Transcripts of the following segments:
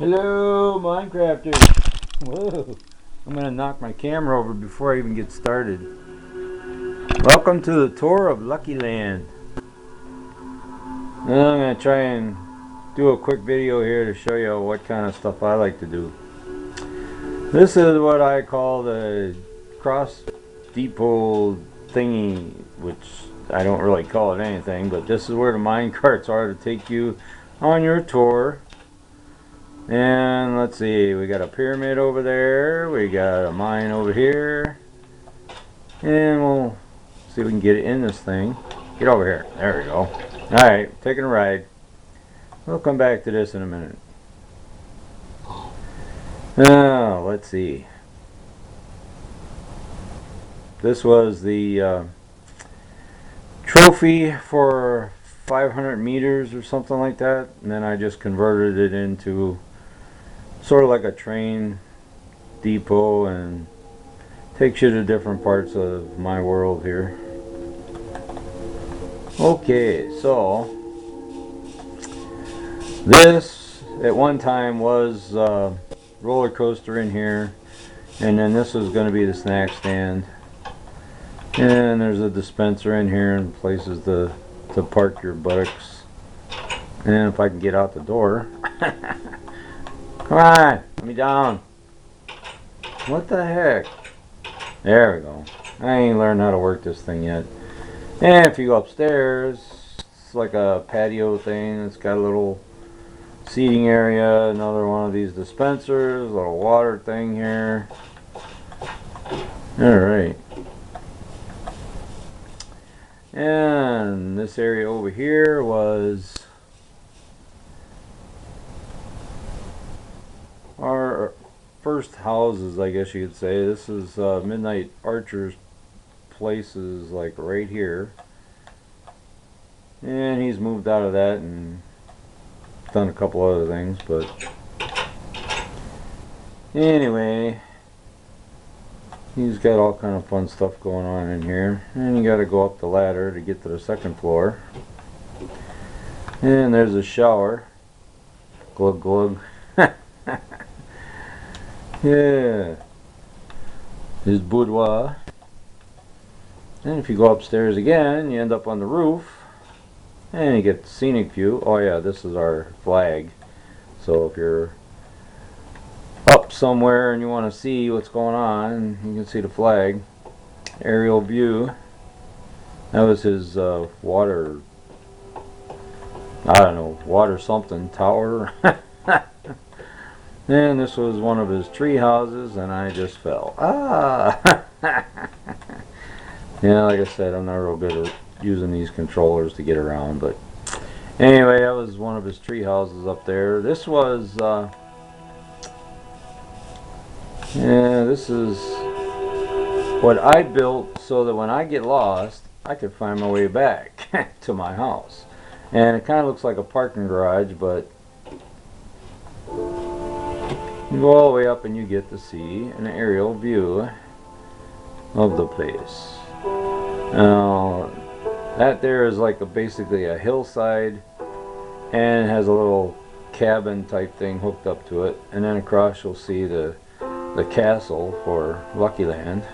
Hello, Minecrafters! Whoa! I'm gonna knock my camera over before I even get started. Welcome to the tour of Luckyland. And I'm gonna try and do a quick video here to show you what kind of stuff I like to do. This is what I call the cross depot thingy, which I don't really call it anything, but this is where the mine carts are to take you on your tour. And let's see, we got a pyramid over there, we got a mine over here, and we'll see if we can get it in this thing. Get over here. There we go. Alright, taking a ride. We'll come back to this in a minute. Now, let's see. This was the trophy for 500 meters or something like that, and then I just converted it into sort of like a train depot and takes you to different parts of my world here. Okay, so this at one time was a roller coaster in here, and then this was going to be the snack stand, and there's a dispenser in here and places to park your buttocks. And if I can get out the door. Come on, let me down. What the heck? There we go. I ain't learned how to work this thing yet. And if you go upstairs, it's like a patio thing. It's got a little seating area, another one of these dispensers, a little water thing here. Alright. And this area over here was our first houses, I guess you could say. This is Midnight Archer's place is like right here, and he's moved out of that and done a couple other things, but anyway, he's got all kind of fun stuff going on in here. And you got to go up the ladder to get to the second floor. And there's a shower. Glug glug. Yeah, his boudoir. And if you go upstairs again, you end up on the roof, and you get the scenic view. Oh yeah, this is our flag. So if you're up somewhere and you want to see what's going on, you can see the flag. Aerial view. That was his water, I don't know, water something tower. And this was one of his tree houses, and I just fell. Ah! Yeah, like I said, I'm not real good at using these controllers to get around, but anyway, that was one of his tree houses up there. This was, yeah, this is what I built so that when I get lost, I could find my way back to my house. And it kind of looks like a parking garage, but you go all the way up and you get to see an aerial view of the place. Now, that there is like basically a hillside, and it has a little cabin type thing hooked up to it. And then across you'll see the castle for Luckyland.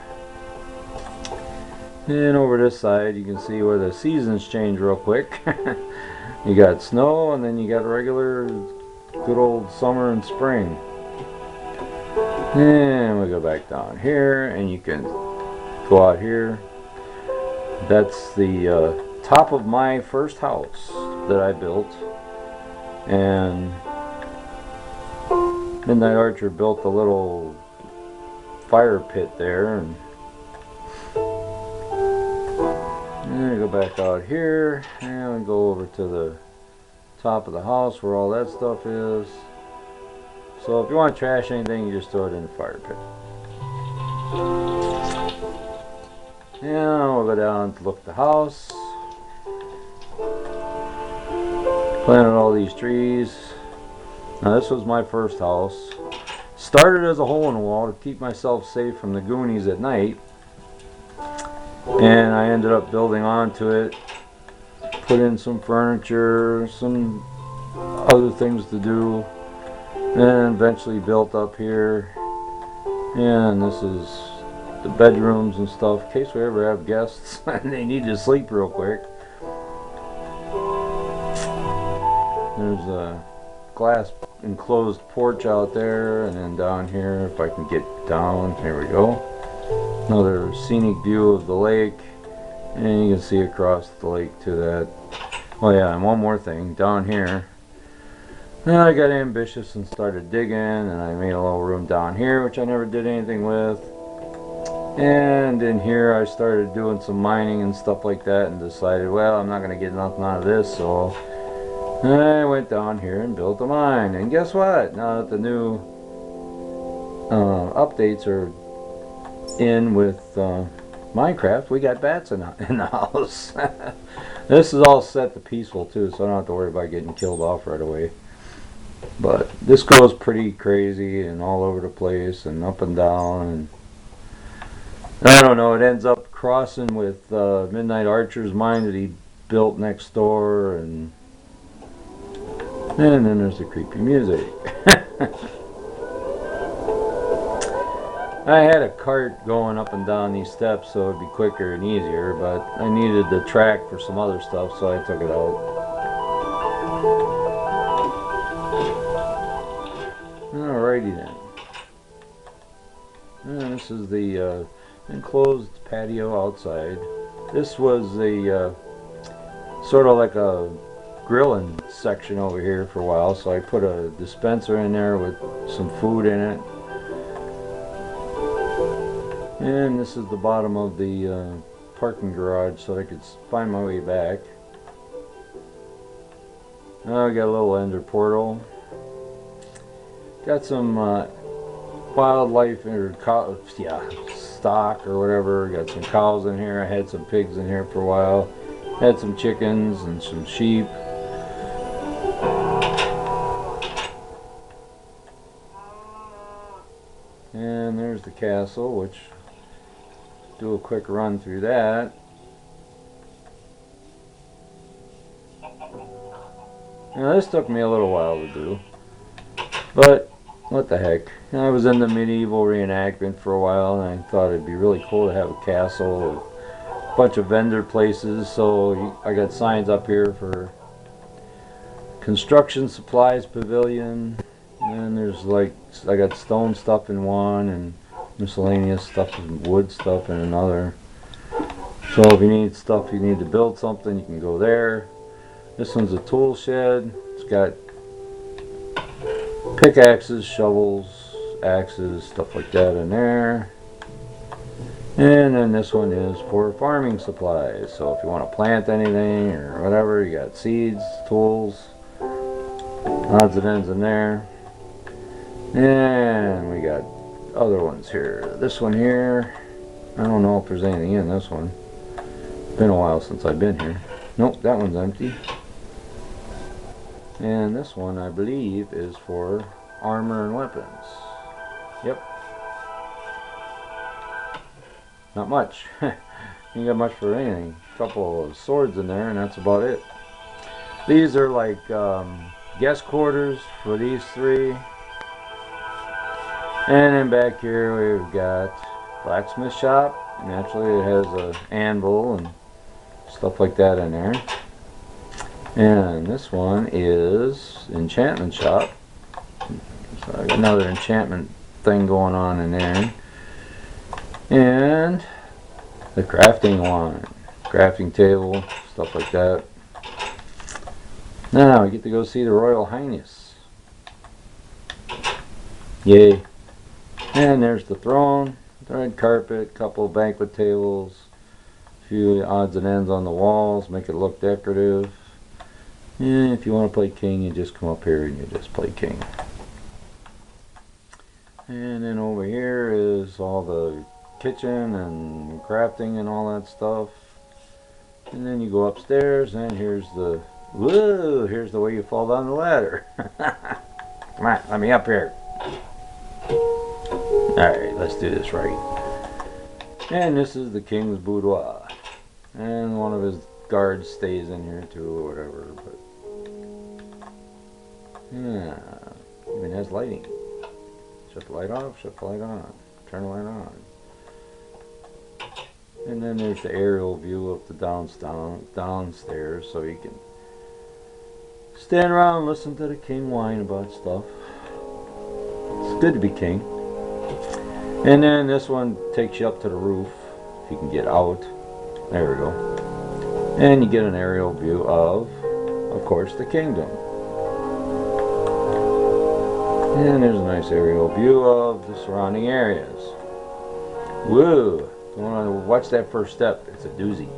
And over this side you can see where the seasons change real quick. You got snow, and then you got regular good old summer and spring. And we go back down here, and you can go out here. That's the top of my first house that I built, and Midnight Archer built a little fire pit there. And then we go back out here, and we go over to the top of the house where all that stuff is. So if you want to trash anything, you just throw it in the fire pit. And we'll go down to look at the house. Planted all these trees. Now this was my first house. Started as a hole in the wall to keep myself safe from the Goonies at night. And I ended up building onto it. Put in some furniture, some other things to do. and eventually built up here. And this is the bedrooms and stuff in case we ever have guests and they need to sleep real quick. There's a glass enclosed porch out there, and then down here, if I can get down, here we go. Another scenic view of the lake, and you can see across the lake to that. Oh yeah, and one more thing, down here, I got ambitious and started digging, and I made a little room down here, which I never did anything with. And in here I started doing some mining and stuff like that, and decided, well, I'm not going to get nothing out of this, so I went down here and built a mine. And guess what? Now that the new updates are in with Minecraft, we got bats in the house. This is all set to peaceful too, so I don't have to worry about getting killed off right away. But this goes pretty crazy and all over the place and up and down, and I don't know, it ends up crossing with Midnight Archer's mine that he built next door, and then there's the creepy music. I had a cart going up and down these steps so it'd be quicker and easier, but I needed the track for some other stuff, so I took it out. Alrighty then. And this is the enclosed patio outside. This was the sort of like a grilling section over here for a while, so I put a dispenser in there with some food in it. And this is the bottom of the parking garage so I could find my way back. I got a little ender portal. Got some wildlife or stock or whatever. Got some cows in here. I had some pigs in here for a while. Had some chickens and some sheep. And there's the castle, which do a quick run through that. Now this took me a little while to do, but what the heck. I was in the medieval reenactment for a while, and I thought it'd be really cool to have a castle with a bunch of vendor places, so I got signs up here for construction supplies pavilion, and there's like, I got stone stuff in one and miscellaneous stuff and wood stuff in another. So if you need stuff, you need to build something, you can go there. This one's a tool shed. It's got pickaxes, shovels, axes, stuff like that in there. And then this one is for farming supplies. So if you want to plant anything or whatever, you got seeds, tools, odds and ends in there. And we got other ones here. This one here, I don't know if there's anything in this one. It's been a while since I've been here. Nope, that one's empty. And this one, I believe, is for armor and weapons. Yep. Not much. You got much for anything. A couple of swords in there, and that's about it. These are like guest quarters for these three. And then back here we've got blacksmith shop. Naturally it has a anvil and stuff like that in there. And this one is enchantment shop. So I got another enchantment thing going on in there. And the crafting one. Crafting table, stuff like that. Now we get to go see the Royal Highness. Yay. And there's the throne, the red carpet, couple of banquet tables, a few odds and ends on the walls, make it look decorative. And if you want to play king, you just come up here and you just play king. And then over here is all the kitchen and crafting and all that stuff. And then you go upstairs, and here's the, whoa, here's the way you fall down the ladder. Come on, let me up here. Alright, let's do this right. And this is the king's boudoir. And one of his guards stays in here too, or whatever. But yeah. Even has lighting. Shut the light off, shut the light on, turn the light on. And then there's the aerial view of the downstairs, so you can stand around and listen to the king whine about stuff. It's good to be king. And then this one takes you up to the roof, if you can get out. There we go. And you get an aerial view of course, the kingdom. And there's a nice aerial view of the surrounding areas. Woo! Don't want to watch that first step. It's a doozy.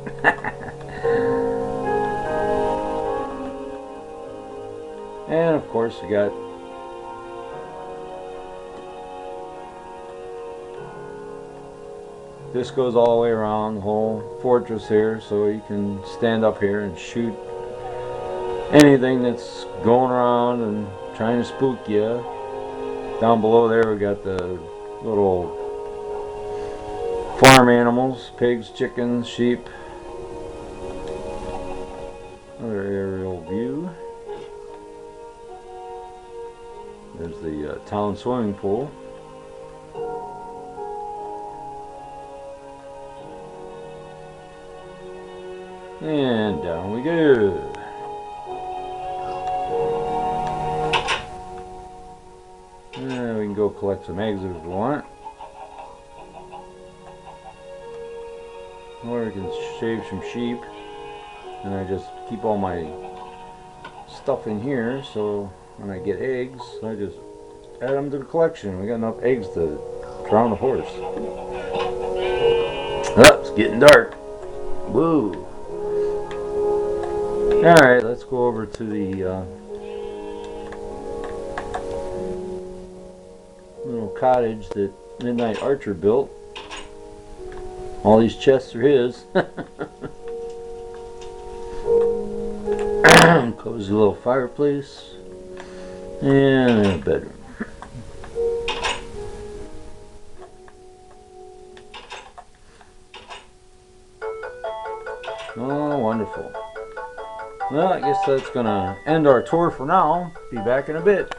And of course you got this goes all the way around the whole fortress here, so you can stand up here and shoot anything that's going around and trying to spook you. Down below there we got the little farm animals, pigs, chickens, sheep. Another aerial view. There's the town swimming pool. And down we go. We can go collect some eggs if we want. Or we can shave some sheep. And I just keep all my stuff in here, so when I get eggs, I just add them to the collection. We got enough eggs to drown a horse. Oh, it's getting dark. Woo! Alright, let's go over to the little cottage that Midnight Archer built. All these chests are his. Cozy little fireplace. And a bedroom. Oh, wonderful. Well, I guess that's going to end our tour for now. Be back in a bit.